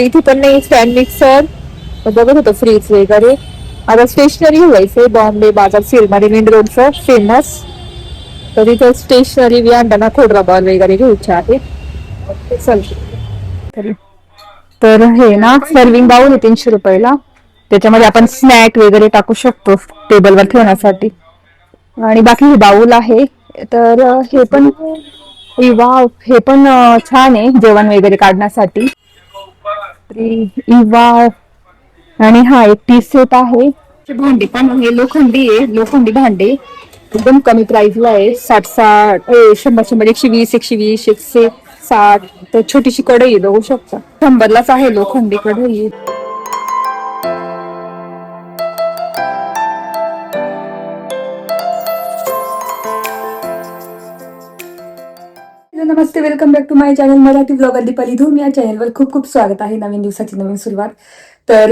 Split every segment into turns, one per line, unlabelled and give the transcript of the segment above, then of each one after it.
इथे पण नाही स्टँड मिक्सर बघत होतो फ्रीज वगैरे. आता स्टेशनरी व्हायचंय बॉम्बे बाजार सेल मध्ये मेन रोडचं फेमस. तर इथं स्टेशनरी बी आणताना खोडरा बॉल वगैरे घ्यायचे आहे. चल तर हे ना सर्विंग बाउल आहे 300 रुपयाला. त्याच्यामध्ये आपण स्नॅक वगैरे टाकू शकतो टेबलवर ठेवण्यासाठी. आणि बाकी हे बाउल आहे. तर हे पण वाव हे पण छान आहे जेवण वगैरे काढण्यासाठी. वाव आणि हा एक टी सेट आहे. भांडी पण हे लोखंडी आहे लोखंडी भांडे एकदम कमी प्राइसला आहे. 60 100 120 120 160. तर छोटीशी कढई बघू शकता 100लाच आहे लोखंडी कढई. नमस्ते, welcome back to my channel Marathi blogger Deepali Dhoom. या चॅनलवर खूप खूप स्वागत आहे. नवीन दिवसाची नवीन सुरुवात. तर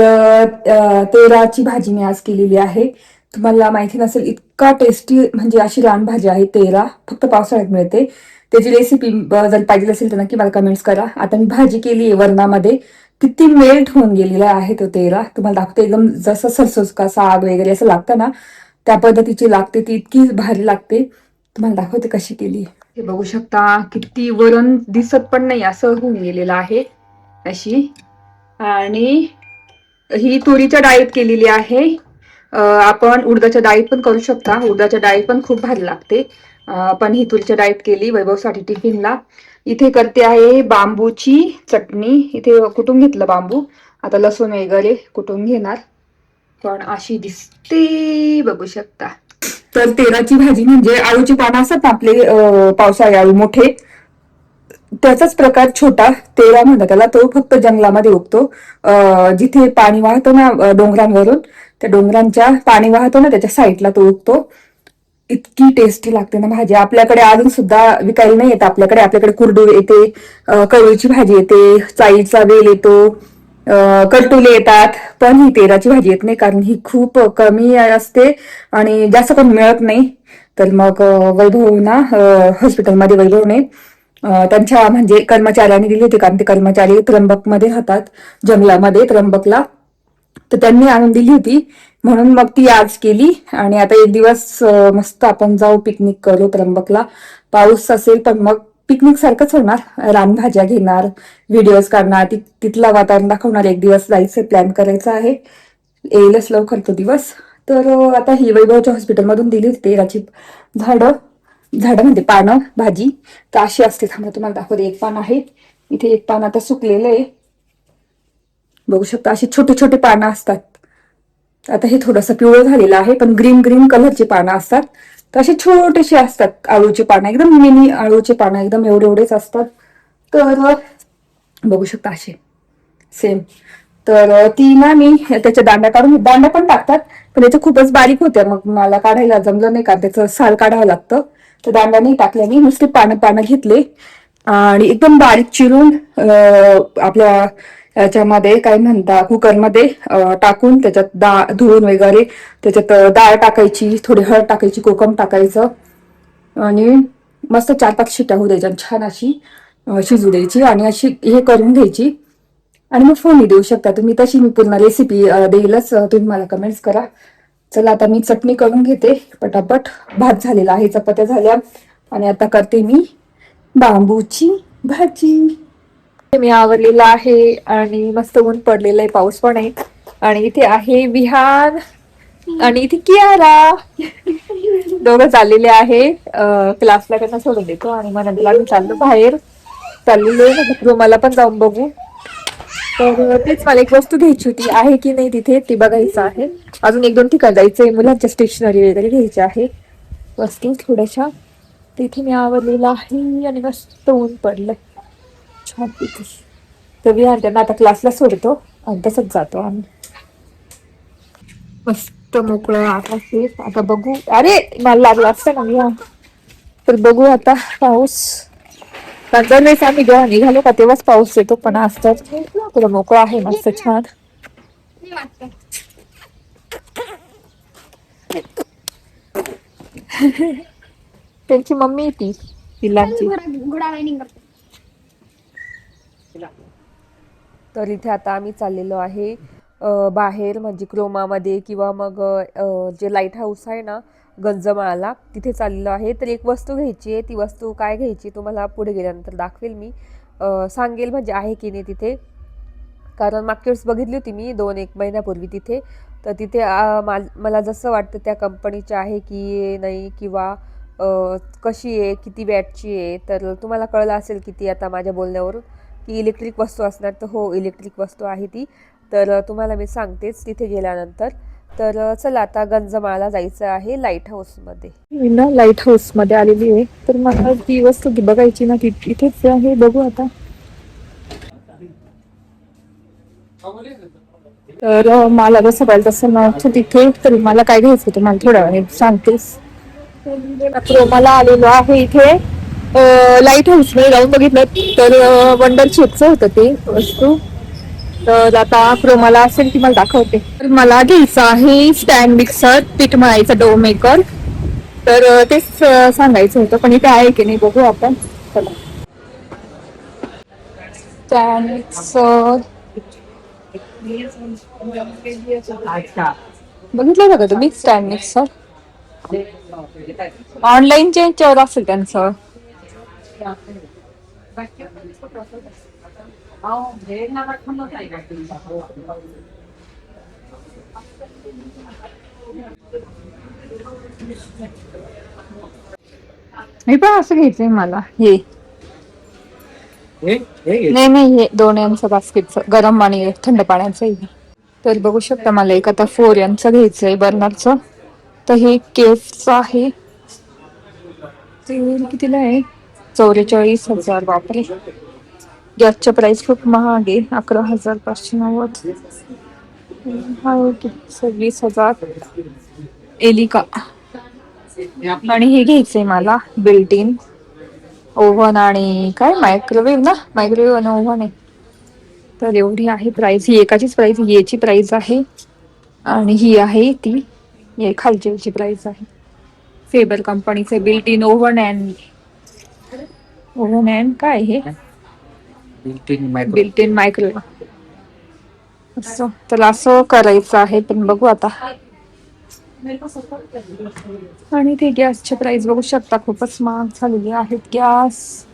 तेराची भाजी मी आज केलेली आहे. तुम्हाला माहिती नसेल इतका टेस्टी म्हणजे अशी रानभाजी आहे तेरा, फक्त पावसाळ्यात मिळते. त्याची रेसिपी जर पाहिजे असेल तर नक्की मला कमेंट्स करा. आता मी भाजी केली आहे वरणामध्ये, किती मेल्ट होऊन गेलेला आहे तो तेरा. तुम्हाला दाखवते एकदम जसं सरसोच का साग वगैरे असं लागतं ना त्या पद्धतीची लागते ती, इतकी भारी लागते. तुम्हाला दाखवते कशी केली. हे बघू शकता किती वरण दिसत पण नाही असं होऊन गेलेलं आहे अशी. आणि ही तुरीच्या डाळीत केलेली आहे. आपण उडदाच्या डाळीत पण करू शकता. उडदाच्या डाळीत पण खूप भारी लागते. पण ही तुरीच्या डाळीत केली वैभवसाठी टिफिनला. इथे करते आहे बांबूची चटणी. इथे कुटून घेतलं बांबू. आता लसूण वगैरे कुटून घेणार. पण अशी दिसते बघू शकता. तर तेराची भाजी म्हणजे आळूची पानं असतात ना आपले पावसाळी आळू मोठे, त्याचाच प्रकार छोटा तेरा म्हणतात त्याला. तो फक्त जंगलामध्ये उगतो. जिथे पाणी वाहतो ना डोंगरांवरून, त्या डोंगरांच्या पाणी वाहतो ना त्याच्या साईडला तो उगतो. इतकी टेस्टी लागते ना भाजी. आपल्याकडे अजून सुद्धा विकायला नाही येत. आपल्याकडे कुरडू येते, कवळीची भाजी येते, चाईचा वेल येतो, कटुले येतात. पण ही तेराची भाजी येत नाही कारण ही खूप कमी असते आणि जास्त पण मिळत नाही. तर मग वैभव ना हॉस्पिटलमध्ये वैभवने त्यांच्या म्हणजे कर्मचाऱ्यांनी दिली होती, कारण ते कर्मचारी त्र्यंबकमध्ये राहतात, जंगलामध्ये त्र्यंबकला. तर त्यांनी आणून दिली होती म्हणून मग ती आज केली. आणि आता एक दिवस मस्त आपण जाऊ पिकनिक करू त्र्यंबकला. पाऊस असेल पण मग पिकनिक सारखंच होणार. रानभाज्या घेणार, व्हिडिओज काढणार, तिथलं वातावरण दाखवणार. एक दिवस जायचं प्लॅन करायचा आहे. येईलच लवकर तो दिवस. तर आता ही वैभवच्या हॉस्पिटलमधून दिली होती तेराची झाडं म्हणते पानं भाजी. तर अशी असते. थांबा तुम्हाला दाखवते. एक पान आहे इथे, एक पान आता सुकलेलं आहे बघू शकता. अशी छोटे छोटे पानं असतात. आता हे थोडंसं पिवळं झालेलं आहे पण ग्रीन ग्रीन कलरची पानं असतात. तर असे छोटेसे असतात आळूचे पानं, एकदम मिनी आळूचे पानं, एकदम एवढे एवढेच असतात. तर बघू शकता असे सेम. तर ती ना मी त्याच्या दांड्या पण टाकतात पण त्याच्या खूपच बारीक होत्या, मग मला काढायला जमलं नाही कारण त्याचं साल काढावं लागतं. तर दांड्या नाही टाकल्या मी, नुसते पानं घेतले आणि एकदम बारीक चिरून आपल्या याच्यामध्ये काय म्हणता कुकरमध्ये टाकून त्याच्यात धुवून वगैरे त्याच्यात डाळ टाकायची, थोडी हळद टाकायची, कोकम टाकायचं आणि मस्त 4-5 शिट्ट्या होऊ द्यायच्या. छान अशी शिजू द्यायची आणि अशी हे करून घ्यायची आणि मग फोडणी देऊ शकता तुम्ही. तशी मी पूर्ण रेसिपी देईलच, तुम्ही मला कमेंट्स करा. चला आता मी चटणी करून घेते पटापट. भात झालेला आहे, चपात्या झाल्या आणि आता करते मी बांबूची भाजी. मी आवरलेला आहे आणि मस्त ऊन पडलेलं आहे, पाऊस पण आहे. आणि इथे आहे विहान आणि इथे कियारा, दोघं चाललेले आहे क्लासला. त्यांना सोडून देतो आणि मग नंतर आम्ही चाललो बाहेर. चाललेलो मला पण जाऊन बघू. तर तेच मला एक वस्तू घ्यायची होती, आहे की नाही तिथे ते बघायचं आहे. अजून 1-2 ठिकाण जायचंय, मुलांच्या स्टेशनरी वगैरे घ्यायच्या आहे वस्तू थोड्याशा. तिथे मी आवरलेला आहे आणि मस्त ऊन पडलंय छान तिथे. तर विहान त्यांना आता क्लासला सोडतो आणि तसंच जातो आम्ही. मस्त मोकळं आकाश आहे. आता बघू, अरे मला लागला असतं ना विहान. तर बघू आता पाऊस. दरवेळेस आम्ही जेव्हा निघालो का तेव्हाच पाऊस येतो, पण आज तर थोडं मोकळं आहे मस्त छान. त्यांची मम्मी ती पिल्लांची.
तर इथे आता आम्ही चाललेलो आहे बाहेर, म्हणजे क्रोमामध्ये किंवा मग जे लाईट हाऊस आहे ना गंजमाळाला, तिथे चाललेलो आहे. तर एक वस्तू घ्यायची आहे. ती वस्तू काय घ्यायची तुम्हाला पुढे गेल्यानंतर दाखवेल मी, सांगेल म्हणजे आहे की नाही तिथे. कारण मागच्या वेळेस बघितली होती मी 2-1 महिन्यापूर्वी तिथे. तर तिथे मला जसं वाटतं त्या कंपनीचे आहे की नाही, किंवा कशी आहे, किती वॅटची आहे. तर तुम्हाला कळलं असेल की ती आता माझ्या बोलण्यावरून की इलेक्ट्रिक वस्तू असणार. तर हो, इलेक्ट्रिक वस्तू आहे ती. तर तुम्हाला मी सांगतेच तिथे गेल्यानंतर. तर चला आता गंजमाळला जायचं आहे लाईट हाऊसमध्ये.
मी ना लाईट हाऊस मध्ये आलेली आहे. तर मला ती वस्तू बघायची ना, ती इथेच आहे. बघू आता. तर मला जसं पाहिजे तसं नव्हतं तिथे. तर मला काय घ्यायचं तुम्हाला थोड्या वेळाने सांगतेस. क्रोमाला आलेलो आहे इथे. लाईट हाऊस मध्ये जाऊन बघितलं तर वंडर शेपचं होतं ते वस्तू. तर आता क्रोमाला असेल की मला दाखवते. तर मला घ्यायचं आहे स्टँड मिक्सर, पीठ मळायचा डो मेकर. तर तेच सांगायचं होतं, पण इथे आहे की नाही बघू आपण. चला. स्टँड मिक्सर बघितलं का तुम्ही? स्टँड मिक्सर ऑनलाईनच्या याच्यावर असेल त्यांचं. हे पण असं घ्यायचंय मला. हे नाही नाही, हे 2 यांचं बास्केटचं, गरम आणि थंड पाण्याचं आहे. तर बघू शकता मला एक आता 4 यांचं घ्यायचंय बर्नरचं. तर हे केफचं आहे. ते कितीला आहे? 44,000. बापरे, गॅसच्या प्राइस खूप महाग आहे. 11,590. हा, ओके. 26,000. एलिका. आणि हे घ्यायचंय मला बिल्ट इन ओव्हन आणि काय मायक्रोवेव्ह ना, मायक्रोवेव्ह आणि ओव्हन आहे. तर एवढी आहे प्राइस. ही एकाचीच प्राइस, याची प्राइस आहे आणि ही आहे ती खालची प्राइस आहे. फेबर कंपनीचे बिल्ट इन ओव्हन अँड काय हे बिल्ट इन मायक्रोवेव्ह. असं तर असं करायचं आहे, पण बघू आता. आणि ते गॅसचे प्राइस बघू शकता, खूपच महाग झालेली आहेत गॅस.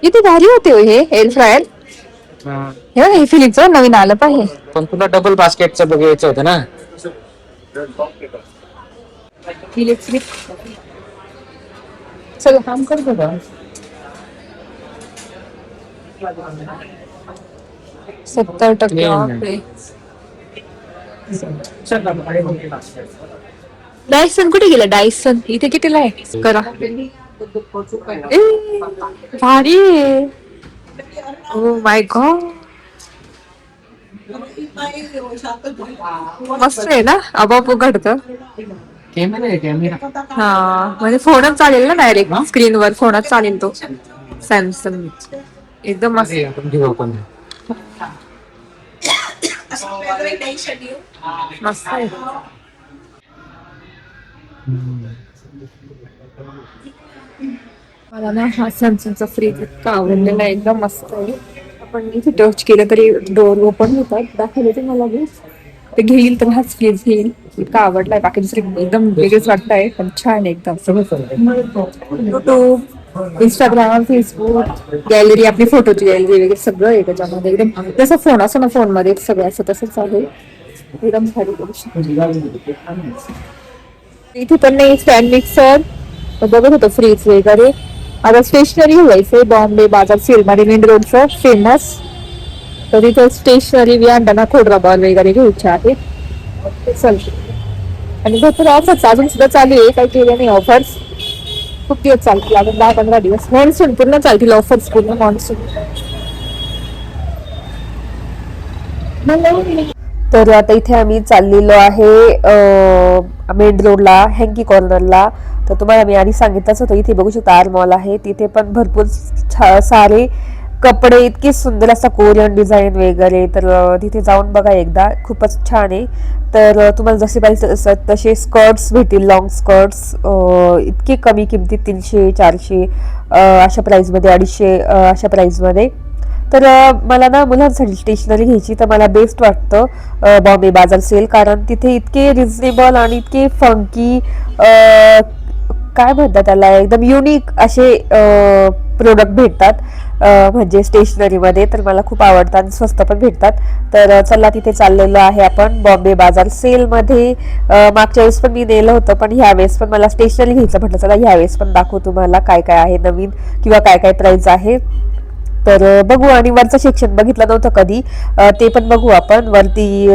किती भारी होते हो हे एअर फ्रायर. हे फिलिप्सचं नवीन आलं पाहिजे.
पण तुला डबल बास्केटचं बघायचं होतं ना.
इलेक्ट्रिक. चल काम करतो का? 70% ऑफ आहे. डायसन कुठे गेलं? डायसन इथे कितीला आहे करा? ए, भारी आहे. ओ माय गॉड, मस्त आहे ना. आपोआप घडतं. हा, म्हणजे फोनच चालेल ना, डायरेक्ट स्क्रीनवर फोनच चालेल तो. सॅमसंग एकदम मस्त. मस्त आहे. मला ना हा सॅमसंगचा फ्रीज इतका आवडलेला आहे, एकदम मस्त आहे. आपण इथे टच केलं तरी डोअर ओपन होतात. दाखवले ते मला लगेच. ते घेईल तर हाच फ्रीज घेईल. इतका आवडलाय. बाकी दुसरी एकदम वेगळेच वाटतंय, पण छान आहे एकदम. युट्यूब, इंस्टाग्राम, फेसबुक, गॅलरी, आपली फोटोची गॅलरी वगैरे सगळं आहे त्याच्यामध्ये. एकदम जसं फोन असं ना, फोन मध्ये सगळं असं तसंच आहे. एकदम भारी करू शकतो. इथे पण नाही स्टँड मिक्सर. बघत होतो फ्रीज वगैरे. आता स्टेशनरी घ्यायचंय बॉम्बे बाजार सेल मध्ये, मेन रोडचं फेमस. तर इथं स्टेशनरी वियांना खोडरबर वगैरे घ्यायचे आहे. चल. आणि भरपूर ऑफर्स अजून सुद्धा चालू आहे. काही केल्या नाही ऑफर्स. खूप दिवस चालतील, अजून 10-15 दिवस. मॉन्सून पूर्ण चालतील ऑफर्स, पूर्ण मॉन्सून.
तर आता इथे आम्ही चाललेलो आहे मेन रोडला, हँकी कॉर्नरला. तर तुम्हाला मी आधी सांगितलंच होतं, इथे बघू शकता आर मॉल आहे. तिथे पण भरपूर सारे कपडे इतके सुंदर असा कोरियन डिझाईन वगैरे, तर तिथे जाऊन बघा एकदा, खूपच छान आहे. तर तुम्हाला जसे पाहिजे तसे स्कर्ट्स भेटतील, लॉंग स्कर्ट्स इतके कमी किमतीत, 300-400 अशा प्राईसमध्ये, 250 अशा प्राईसमध्ये. तर मला ना मुलांसाठी स्टेशनरी घ्यायची, तर मला बेस्ट वाटतं बॉम्बे बाजार सेल, कारण तिथे इतके रिझनेबल आणि इतके फंकी, काय म्हणतात त्याला, एकदम युनिक असे प्रोडक्ट भेटतात, म्हणजे स्टेशनरीमध्ये. तर मला खूप आवडतात आणि स्वस्त पण भेटतात. तर चला, तिथे चाललेलो आहे आपण बॉम्बे बाजार सेलमध्ये. मागच्या वेळेस पण मी नेलं होतं, पण ह्यावेळेस पण मला स्टेशनरी घ्यायचं म्हटलं, चला ह्यावेळेस पण दाखवू तुम्हाला काय काय आहे नवीन किंवा काय काय प्राइस आहे. तर बघू. आणि वरचं सेक्शन बघितलं नव्हतं कधी, ते पण बघू आपण. वरती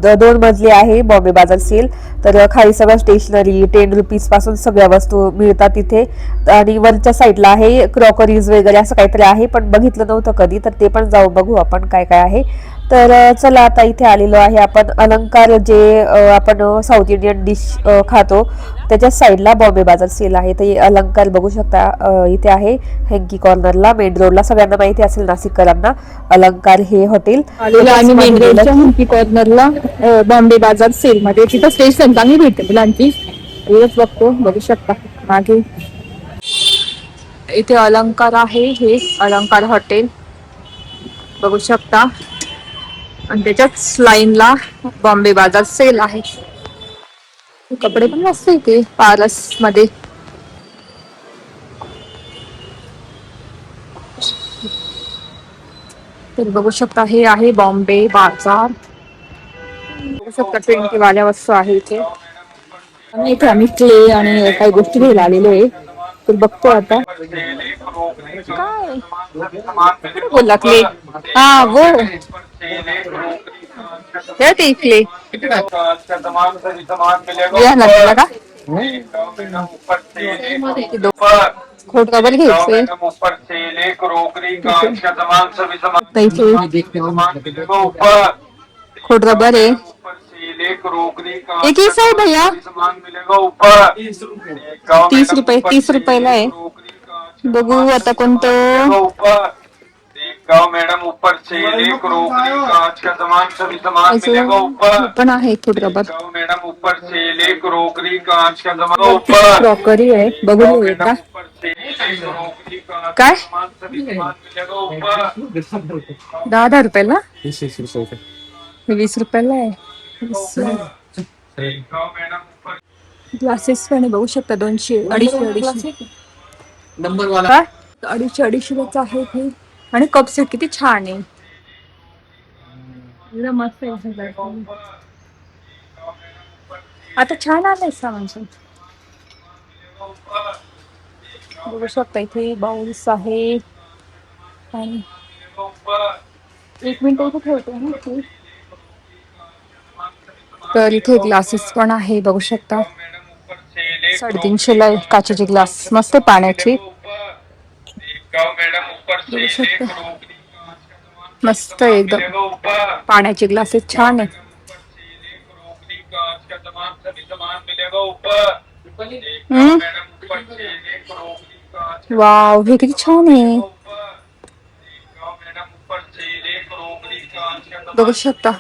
2 मजली आहे बॉम्बे बाजार सेल. तर खाली सगळं स्टेशनरी, 10 रुपीज पासून सगळ्या वस्तू मिळतात तिथे. आणि वरच्या साईडला आहे क्रॉकरीज वगैरे असं काहीतरी आहे, पण बघितलं नव्हतं कधी, तर ते पण जाऊ बघू आपण काय काय आहे. तर चला, आता इथे आलेलो आहे आपण अलंकार, जे आपण साऊथ इंडियन डिश खातो त्याच्याच साईडला बॉम्बे बाजार सेल आहे. तर अलंकार बघू शकता, इथे आहे हँकी कॉर्नरला, मेन रोडला. सगळ्यांना माहिती असेल नाशिककरांना अलंकार हे हॉटेल.
आलेलो आणि मेन रोडच्या हंपी कॉर्नरला बॉम्बे बाजार सेल मध्ये. तिथं स्टेशन चांगली भेटते मुलांची. बघू शकता मागे इथे अलंकार आहे, हे अलंकार हॉटेल बघू शकता. आणि त्याच्याच लाईनला बॉम्बे बाजार सेल आहे. कपडे पण मस्त इथे पारस मध्ये. तर बघू शकता, हे आहे बॉम्बे बाजार. बघू शकता 20 वाल्या वस्तू आहे इथे. आणि इथे आम्ही क्ले आणि काही गोष्टी घ्यायला आलेलो आहे. तर बघतो आता काय कुठे बोलला क्ले. हा वो ते क्ले या लागला का खोट कबल घ्यायचे. खोट रबर है, एक ही है भैया, 30 रुपये, 30 रुपयाला आहे. बघू आता कोणतं.
मैडम ऊपर से क्रोकरी कांच का सामान सभी सामान मिलेगा ऊपर.
पण आहे खोट रबर.
मैडम ऊपर से क्रोकरी कांच का सामान ऊपर.
क्रॉकरी आहे, बघू का काय. 10-10 रुपयाला, 20 रुपयाला आहे. ग्लासेस पण बघू शकता, 200, 250,
नंबर वाला
250 आहे हे. आणि कप सेट किती छान आहे, एकदम मस्त आहे. आता छान आलंय सामान. बघू शकता इथे बाउल्स आहे. आणि 1 मिनिट इथे ठेवते ना. तर इथे ग्लासेस पण आहे बघू शकता, 350ला आहे. काचेचे ग्लास मस्त आहे, पाण्याची बघू शकता, मस्त आहे एकदम. पाण्याचे ग्लासेस छान आहे. वाव, हे किती छान आहे, बघू शकता.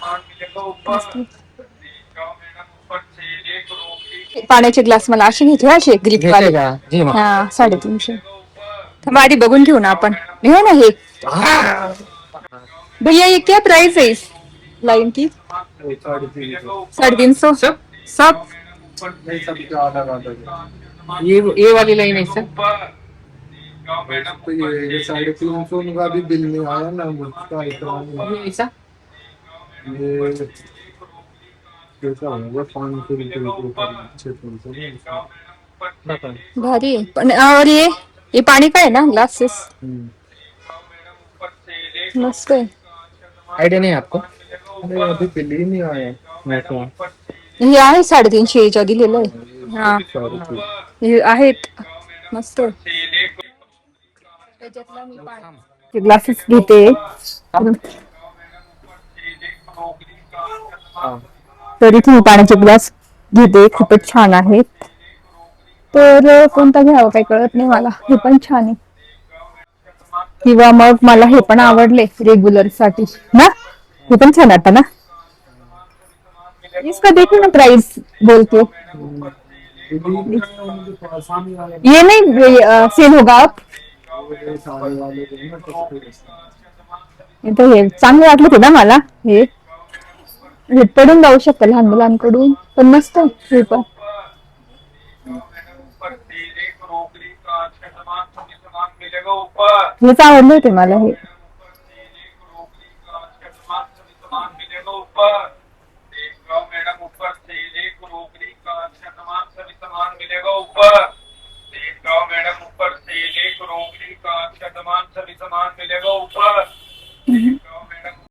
पाण्याचे ग्लास मला असे घेतले, असे ग्रिप वाले. हा, 350. आधी बघून घेऊ ना आपण. हे ना हे भैया, ये क्या प्राइस है इस लाइन की? 350 सब.
ये वाली लाइन है सर.
तो ये 350 का भी बिल नहीं आया ना मुझका इतना.
ये ऐसा
ये कैसा होगा 500 रुपये.
भारी आहे पण. और ये पानी का है ना ग्लासेस, मस्त आहे.
आइडिया नहीं है आपको.
अरे अभी बिल ही नहीं आया मेरा.
हे आहे 350 याच्या दिलेलं आहे. हा, हे आहेत मस्त. ग्लासेस घेते. तर इथे मी पाण्याचे ग्लास घेते, खूपच छान आहेत. तर कोणता घ्यावा काही कळत नाही मला. हे पण छान आहे. किंवा मग मला हे पण आवडले रेग्युलर साठी ना, हे पण छान वाटतं ना. इसका देखो ना प्राइस बोल के, ये नहीं सेल होगा आप. इथं हे चांगले वाटले ते ना मला, हे पडून जाऊ शकतं लहान मुलांकडून, पण मस्त आहे हे पण. हेच आवडले होते मला हे.
मैडम ऊपर तेल एक रोकड़ी का अच्छा तमाम सभी सामान मिलेगा ऊपर.